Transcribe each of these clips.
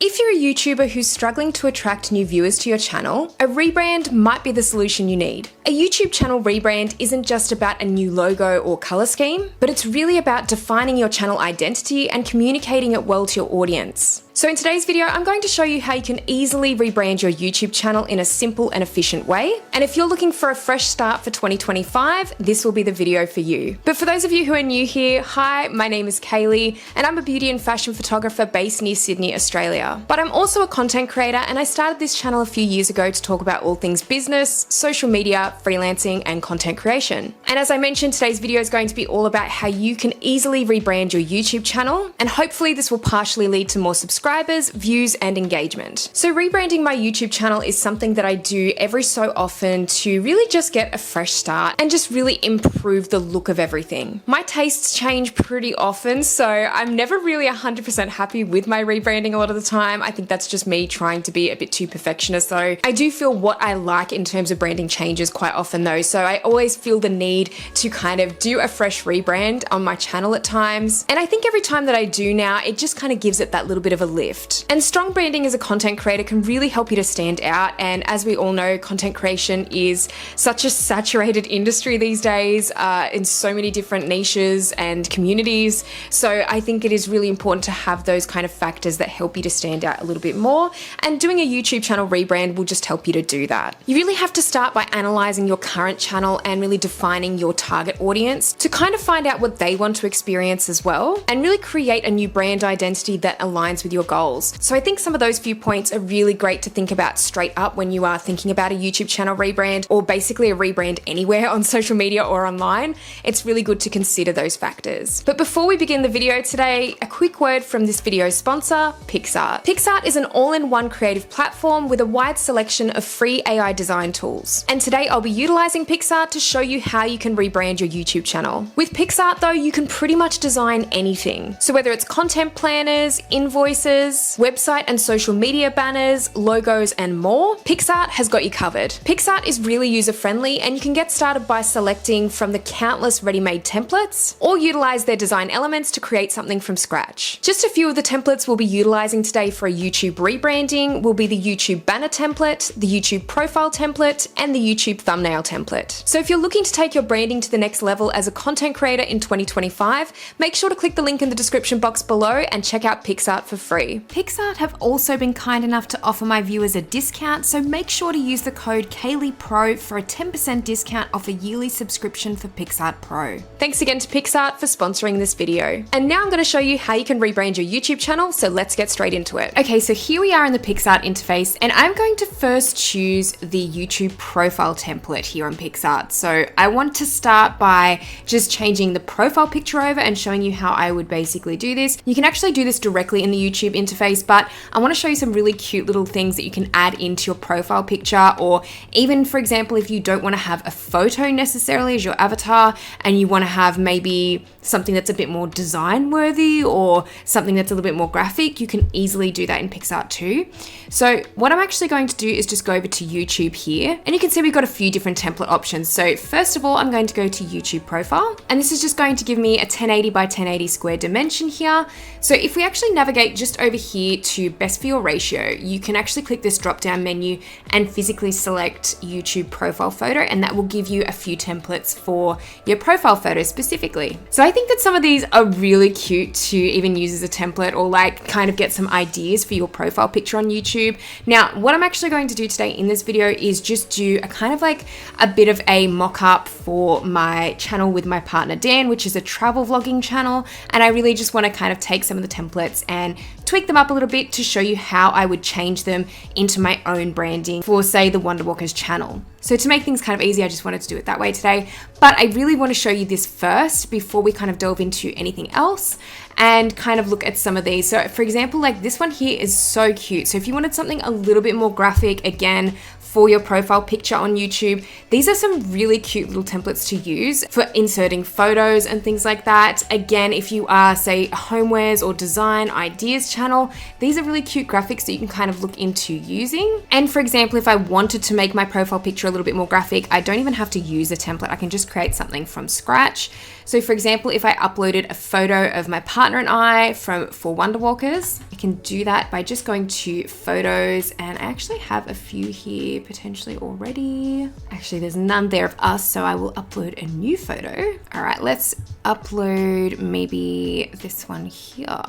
If you're a YouTuber who's struggling to attract new viewers to your channel, a rebrand might be the solution you need. A YouTube channel rebrand isn't just about a new logo or color scheme, but it's really about defining your channel identity and communicating it well to your audience. So in today's video, I'm going to show you how you can easily rebrand your YouTube channel in a simple and efficient way. And if you're looking for a fresh start for 2025, this will be the video for you. But for those of you who are new here, hi, my name is Kaylee, and I'm a beauty and fashion photographer based near Sydney, Australia. But I'm also a content creator, and I started this channel a few years ago to talk about all things business, social media, freelancing, and content creation. And as I mentioned, today's video is going to be all about how you can easily rebrand your YouTube channel, and hopefully this will partially lead to more subscribers, views, and engagement. So rebranding my YouTube channel is something that I do every so often to really just get a fresh start and just really improve the look of everything. My tastes change pretty often, so I'm never really 100% happy with my rebranding a lot of the time. I think that's just me trying to be a bit too perfectionist though. I do feel what I like in terms of branding changes quite often though, so I always feel the need to kind of do a fresh rebrand on my channel at times. And I think every time that I do now, it just kind of gives it that little bit of a lift. And strong branding as a content creator can really help you to stand out. And as we all know, content creation is such a saturated industry these days in so many different niches and communities. So I think it is really important to have those kind of factors that help you to stand out a little bit more. And doing a YouTube channel rebrand will just help you to do that. You really have to start by analyzing your current channel and really defining your target audience to kind of find out what they want to experience as well, and really create a new brand identity that aligns with your goals. So I think some of those few points are really great to think about straight up when you are thinking about a YouTube channel rebrand, or basically a rebrand anywhere on social media or online. It's really good to consider those factors. But before we begin the video today, a quick word from this video's sponsor, PicsArt. PicsArt is an all-in-one creative platform with a wide selection of free AI design tools. And today I'll be utilizing PicsArt to show you how you can rebrand your YouTube channel. With PicsArt though, you can pretty much design anything. So whether it's content planners, invoices, website and social media banners, logos, and more, PicsArt has got you covered. PicsArt is really user-friendly, and you can get started by selecting from the countless ready-made templates, or utilize their design elements to create something from scratch. Just a few of the templates we'll be utilizing today for a YouTube rebranding will be the YouTube banner template, the YouTube profile template, and the YouTube thumbnail template. So if you're looking to take your branding to the next level as a content creator in 2025, make sure to click the link in the description box below and check out PicsArt for free. PicsArt have also been kind enough to offer my viewers a discount, so make sure to use the code KayleePro for a 10% discount off a yearly subscription for PicsArt Pro. Thanks again to PicsArt for sponsoring this video. And now I'm going to show you how you can rebrand your YouTube channel, so let's get straight into it. Okay, so here we are in the PicsArt interface, and I'm going to first choose the YouTube profile template here on PicsArt. So I want to start by just changing the profile picture over and showing you how I would basically do this. You can actually do this directly in the YouTube interface, but I want to show you some really cute little things that you can add into your profile picture, or even, for example, if you don't want to have a photo necessarily as your avatar and you want to have maybe something that's a bit more design worthy or something that's a little bit more graphic, you can easily do that in PicsArt too. So what I'm actually going to do is just go over to YouTube here, and you can see we've got a few different template options. So first of all, I'm going to go to YouTube profile, and this is just going to give me a 1080 by 1080 square dimension here. So if we actually navigate just over here to best for your ratio, you can actually click this drop down menu and physically select YouTube profile photo, and that will give you a few templates for your profile photo specifically. So I think that some of these are really cute to even use as a template, or like kind of get some ideas for your profile picture on YouTube. Now, what I'm actually going to do today in this video is just do a kind of like a bit of a mock-up for my channel with my partner Dan, which is a travel vlogging channel, and I really just want to kind of take some of the templates and tweak them up a little bit to show you how I would change them into my own branding for, say, the Wonderwalkers channel. So to make things kind of easy, I just wanted to do it that way today. But I really want to show you this first before we kind of delve into anything else and kind of look at some of these. So for example, like this one here is so cute. So if you wanted something a little bit more graphic, again, for your profile picture on YouTube. These are some really cute little templates to use for inserting photos and things like that. Again, if you are, say, a homewares or design ideas channel, these are really cute graphics that you can kind of look into using. And for example, if I wanted to make my profile picture a little bit more graphic, I don't even have to use a template. I can just create something from scratch. So for example, if I uploaded a photo of my partner and I for Wonder Walkers, I can do that by just going to photos, and I actually have a few here potentially already. Actually, there's none there of us, so I will upload a new photo. All right, let's upload maybe this one here.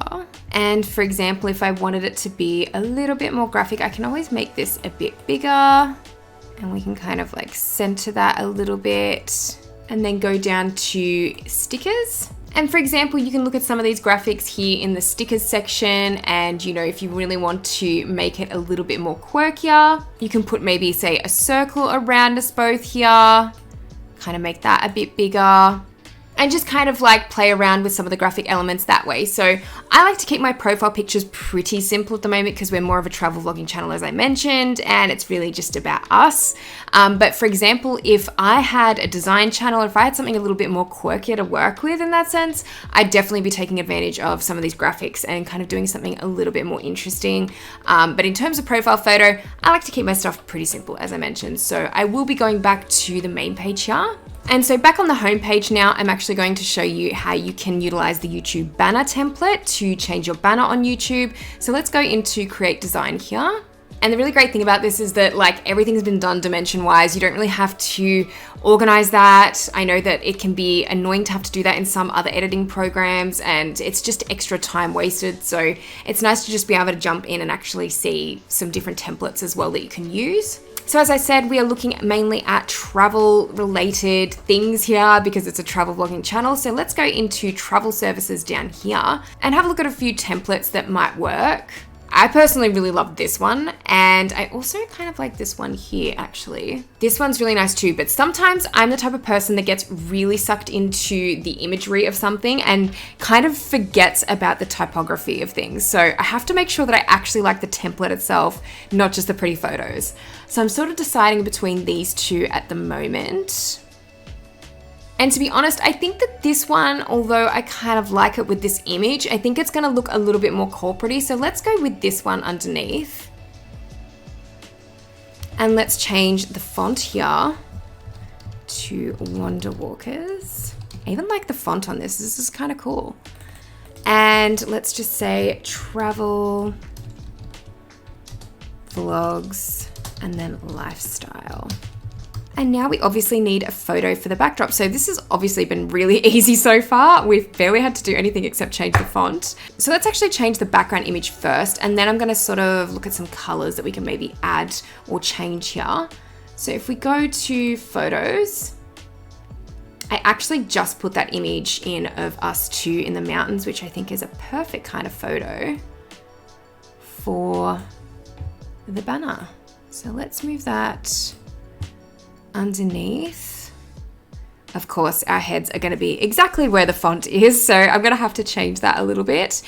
And for example, if I wanted it to be a little bit more graphic, I can always make this a bit bigger, and we can kind of like center that a little bit, and then go down to stickers. And for example, you can look at some of these graphics here in the stickers section, and you know, if you really want to make it a little bit more quirkier, you can put maybe say a circle around us both here, kind of make that a bit bigger, and just kind of like play around with some of the graphic elements that way. So I like to keep my profile pictures pretty simple at the moment because we're more of a travel vlogging channel, as I mentioned, and it's really just about us. But for example, if I had a design channel, or if I had something a little bit more quirky to work with in that sense, I'd definitely be taking advantage of some of these graphics and kind of doing something a little bit more interesting. But in terms of profile photo, I like to keep my stuff pretty simple, as I mentioned. So I will be going back to the main page here. And so back on the home page now, I'm actually going to show you how you can utilize the YouTube banner template to change your banner on YouTube. So let's go into create design here. And the really great thing about this is that like everything's been done dimension wise. You don't really have to organize that. I know that it can be annoying to have to do that in some other editing programs, and it's just extra time wasted. So it's nice to just be able to jump in and actually see some different templates as well that you can use. So as I said, we are looking mainly at travel related things here because it's a travel vlogging channel. So let's go into travel services down here and have a look at a few templates that might work. I personally really love this one, and I also kind of like this one here actually. This one's really nice too, but sometimes I'm the type of person that gets really sucked into the imagery of something and kind of forgets about the typography of things. So I have to make sure that I actually like the template itself, not just the pretty photos. So I'm sort of deciding between these two at the moment. And to be honest, I think that this one, although I kind of like it with this image, I think it's gonna look a little bit more corporate-y. So let's go with this one underneath. And let's change the font here to Wonder Walkers. I even like the font on this. This is kind of cool. And let's just say travel, vlogs, and then lifestyle. And now we obviously need a photo for the backdrop. So this has obviously been really easy so far. We've barely had to do anything except change the font. So let's actually change the background image first, and then I'm gonna sort of look at some colors that we can maybe add or change here. So if we go to photos, I actually just put that image in of us two in the mountains, which I think is a perfect kind of photo for the banner. So let's move that underneath. Of course, our heads are going to be exactly where the font is, so I'm going to have to change that a little bit.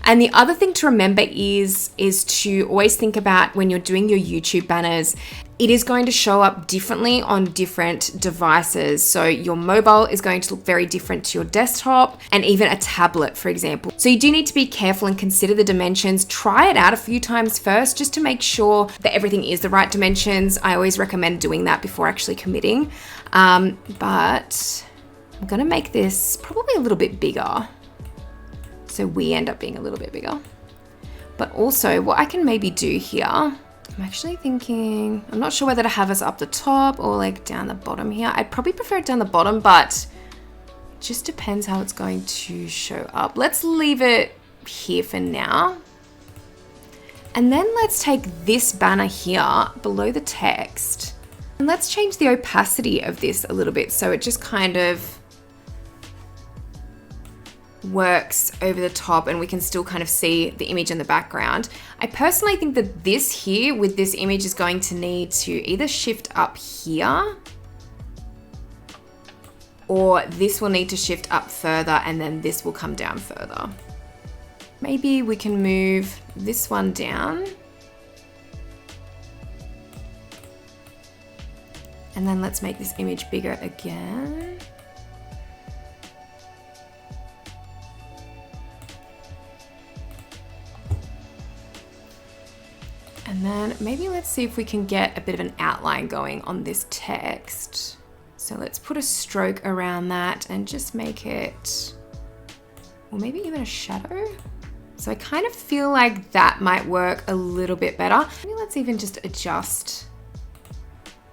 And the other thing to remember is to always think about when you're doing your YouTube banners, it is going to show up differently on different devices. So your mobile is going to look very different to your desktop, and even a tablet, for example. So you do need to be careful and consider the dimensions. Try it out a few times first, just to make sure that everything is the right dimensions. I always recommend doing that before actually committing. But I'm gonna make this probably a little bit bigger, so we end up being a little bit bigger. But also what I can maybe do here, I'm actually thinking, I'm not sure whether to have us up the top or like down the bottom here. I'd probably prefer it down the bottom, but it just depends how it's going to show up. Let's leave it here for now. And then let's take this banner here below the text, and let's change the opacity of this a little bit so it just kind of works over the top and we can still kind of see the image in the background. I personally think that this here with this image is going to need to either shift up here, or this will need to shift up further and then this will come down further. Maybe we can move this one down. And then let's make this image bigger again. And then maybe let's see if we can get a bit of an outline going on this text. So let's put a stroke around that and just make it, or maybe even a shadow. So I kind of feel like that might work a little bit better. Maybe let's even just adjust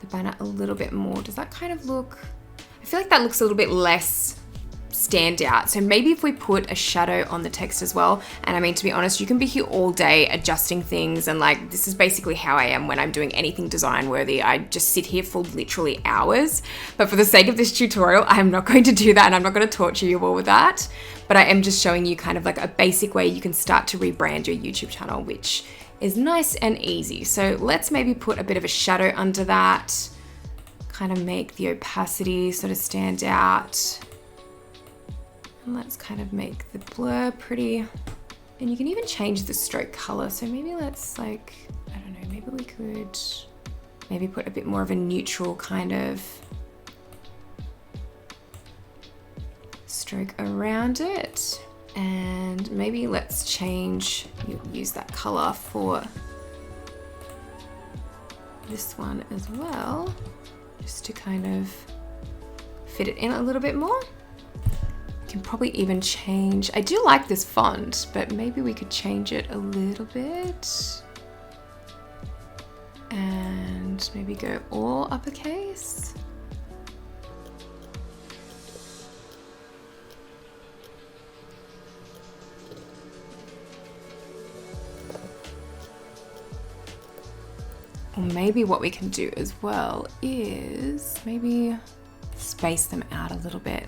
the banner a little bit more. Does that kind of look, I feel like that looks a little bit less stand out. So maybe if we put a shadow on the text as well. And I mean, to be honest, you can be here all day adjusting things, and like, this is basically how I am when I'm doing anything design worthy. I just sit here for literally hours. But for the sake of this tutorial, I'm not going to do that, and I'm not going to torture you all with that. But I am just showing you kind of like a basic way you can start to rebrand your YouTube channel, which is nice and easy. So let's maybe put a bit of a shadow under that, kind of make the opacity sort of stand out. And let's kind of make the blur pretty, and you can even change the stroke color. So maybe let's like, I don't know, maybe we could maybe put a bit more of a neutral kind of stroke around it. And maybe let's change, use that color for this one as well, just to kind of fit it in a little bit more. Can probably even change, I do like this font, but maybe we could change it a little bit and maybe go all uppercase. Or maybe what we can do as well is maybe space them out a little bit.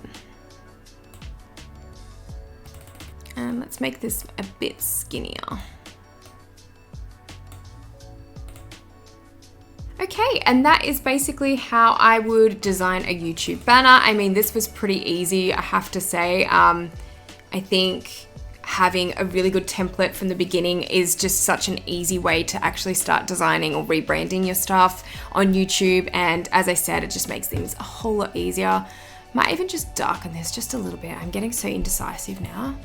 And let's make this a bit skinnier. Okay, and that is basically how I would design a YouTube banner. I mean, this was pretty easy, I have to say. I think having a really good template from the beginning is just such an easy way to actually start designing or rebranding your stuff on YouTube. And as I said, it just makes things a whole lot easier. Might even just darken this just a little bit. I'm getting so indecisive now.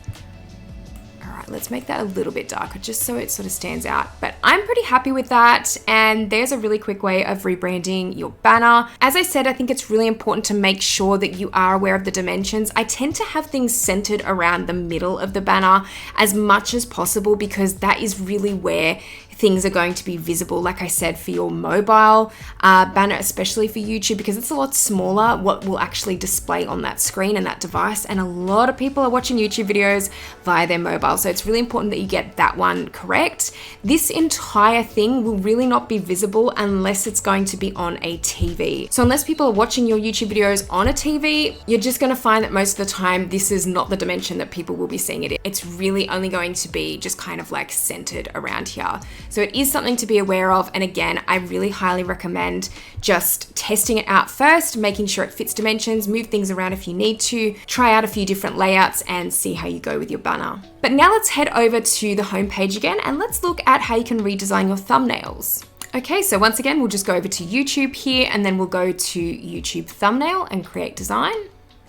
All right, let's make that a little bit darker just so it sort of stands out. But I'm pretty happy with that. And there's a really quick way of rebranding your banner. As I said, I think it's really important to make sure that you are aware of the dimensions. I tend to have things centered around the middle of the banner as much as possible, because that is really where things are going to be visible, like I said, for your mobile banner, especially for YouTube, because it's a lot smaller what will actually display on that screen and that device. And a lot of people are watching YouTube videos via their mobile. So it's really important that you get that one correct. This entire thing will really not be visible unless it's going to be on a TV. So unless people are watching your YouTube videos on a TV, you're just going to find that most of the time, this is not the dimension that people will be seeing it in. It's really only going to be just kind of like centered around here. So it is something to be aware of. And again, I really highly recommend just testing it out first, making sure it fits dimensions, move things around if you need to, try out a few different layouts and see how you go with your banner. But now let's head over to the homepage again and let's look at how you can redesign your thumbnails. Okay, so once again, we'll just go over to YouTube here and then we'll go to YouTube thumbnail and create design.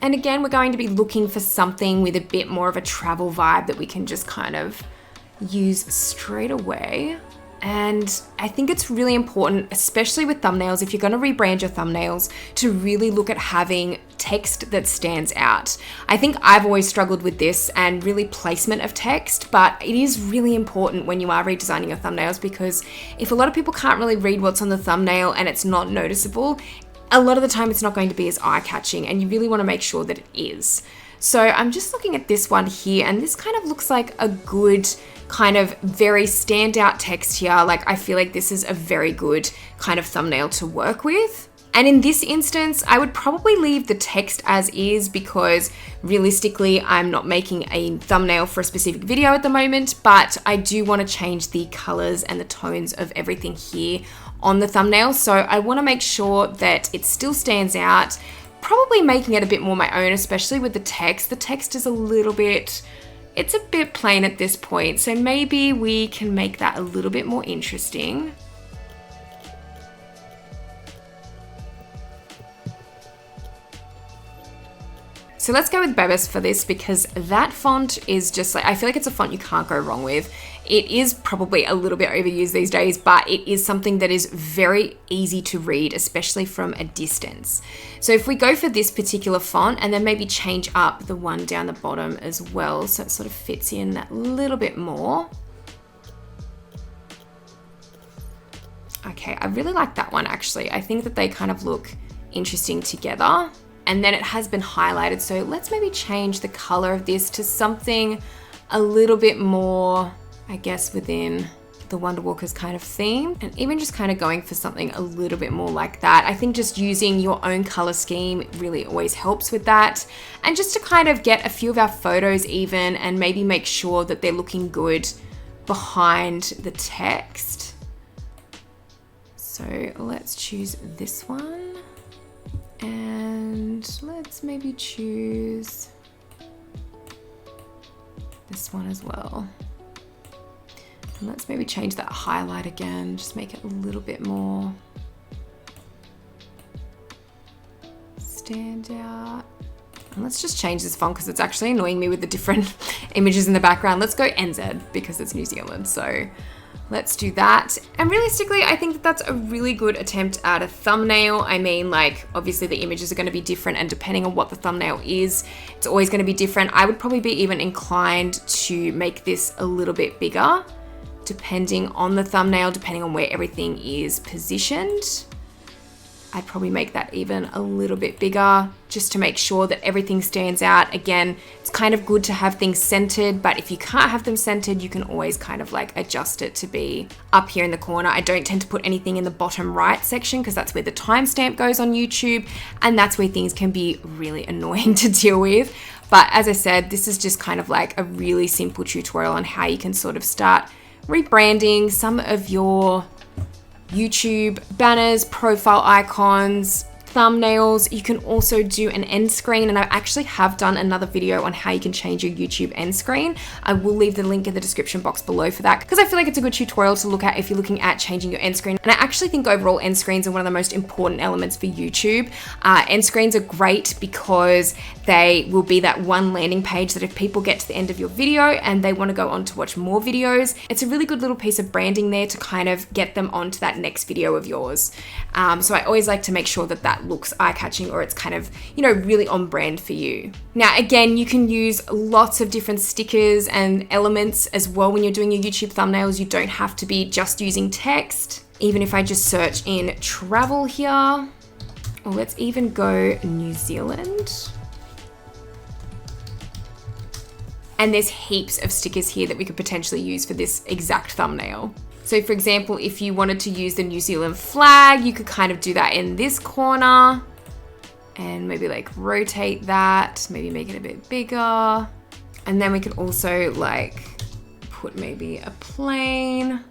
And again, we're going to be looking for something with a bit more of a travel vibe that we can just kind of use straight away. And I think it's really important, especially with thumbnails, if you're going to rebrand your thumbnails, to really look at having text that stands out. I think I've always struggled with this and really placement of text, but it is really important when you are redesigning your thumbnails, because if a lot of people can't really read what's on the thumbnail and it's not noticeable, a lot of the time it's not going to be as eye-catching, and you really want to make sure that it is. So I'm just looking at this one here, and this kind of looks like a good kind of very standout text here. Like, I feel like this is a very good kind of thumbnail to work with. And in this instance, I would probably leave the text as is, because realistically, I'm not making a thumbnail for a specific video at the moment, but I do want to change the colors and the tones of everything here on the thumbnail. So I want to make sure that it still stands out, probably making it a bit more my own, especially with the text. The text is a little bit, it's a bit plain at this point. So maybe we can make that a little bit more interesting. So let's go with Bebas for this because that font is just like, I feel like it's a font you can't go wrong with. It is probably a little bit overused these days, but it is something that is very easy to read, especially from a distance. So if we go for this particular font and then maybe change up the one down the bottom as well, so it sort of fits in that little bit more. Okay, I really like that one actually. I think that they kind of look interesting together. And then it has been highlighted. So let's maybe change the color of this to something a little bit more, I guess, within the Wonder Walkers kind of theme. And even just kind of going for something a little bit more like that. I think just using your own color scheme really always helps with that. And just to kind of get a few of our photos even and maybe make sure that they're looking good behind the text. So let's choose this one. And let's maybe choose this one as well. And let's maybe change that highlight again, just make it a little bit more stand out. And let's just change this font because it's actually annoying me with the different images in the background. Let's go NZ because it's New Zealand. So let's do that. And realistically, I think that that's a really good attempt at a thumbnail. I mean, like, obviously the images are going to be different and depending on what the thumbnail is, it's always going to be different. I would probably be even inclined to make this a little bit bigger, depending on the thumbnail, depending on where everything is positioned. I'd probably make that even a little bit bigger just to make sure that everything stands out. Again, it's kind of good to have things centered, but if you can't have them centered, you can always kind of like adjust it to be up here in the corner. I don't tend to put anything in the bottom right section because that's where the timestamp goes on YouTube, and that's where things can be really annoying to deal with. But as I said, this is just kind of like a really simple tutorial on how you can sort of start rebranding some of your YouTube banners, profile icons, thumbnails. You can also do an end screen, and I actually have done another video on how you can change your YouTube end screen. I will leave the link in the description box below for that because I feel like it's a good tutorial to look at if you're looking at changing your end screen. And I actually think overall end screens are one of the most important elements for YouTube. End screens are great because they will be that one landing page that if people get to the end of your video and they want to go on to watch more videos, it's a really good little piece of branding there to kind of get them onto that next video of yours. So I always like to make sure that that looks eye-catching or it's kind of, you know, really on brand for you. Now, again, you can use lots of different stickers and elements as well when you're doing your YouTube thumbnails. You don't have to be just using text. Even if I just search in travel here, or let's even go New Zealand. And there's heaps of stickers here that we could potentially use for this exact thumbnail. So for example, if you wanted to use the New Zealand flag, you could kind of do that in this corner and maybe like rotate that, maybe make it a bit bigger. And then we could also like put maybe a plane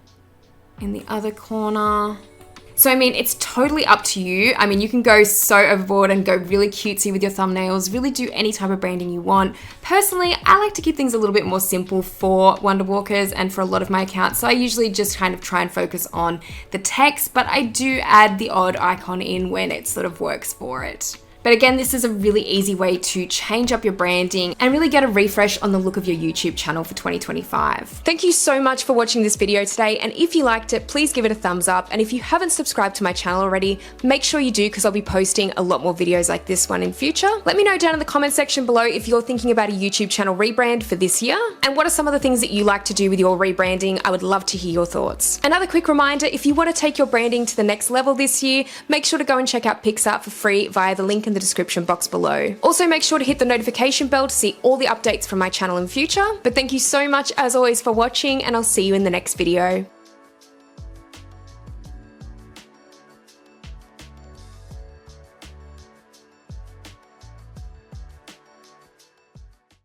in the other corner. So, I mean, it's totally up to you. I mean, you can go so overboard and go really cutesy with your thumbnails, really do any type of branding you want. Personally, I like to keep things a little bit more simple for Wonder Walkers and for a lot of my accounts. So I usually just kind of try and focus on the text, but I do add the odd icon in when it sort of works for it. But again, this is a really easy way to change up your branding and really get a refresh on the look of your YouTube channel for 2025. Thank you so much for watching this video today. And if you liked it, please give it a thumbs up. And if you haven't subscribed to my channel already, make sure you do because I'll be posting a lot more videos like this one in future. Let me know down in the comment section below if you're thinking about a YouTube channel rebrand for this year. And what are some of the things that you like to do with your rebranding? I would love to hear your thoughts. Another quick reminder, if you want to take your branding to the next level this year, make sure to go and check out PixArt for free via the link in the description box below. Also, make sure to hit the notification bell to see all the updates from my channel in future. But thank you so much as always for watching, and I'll see you in the next video.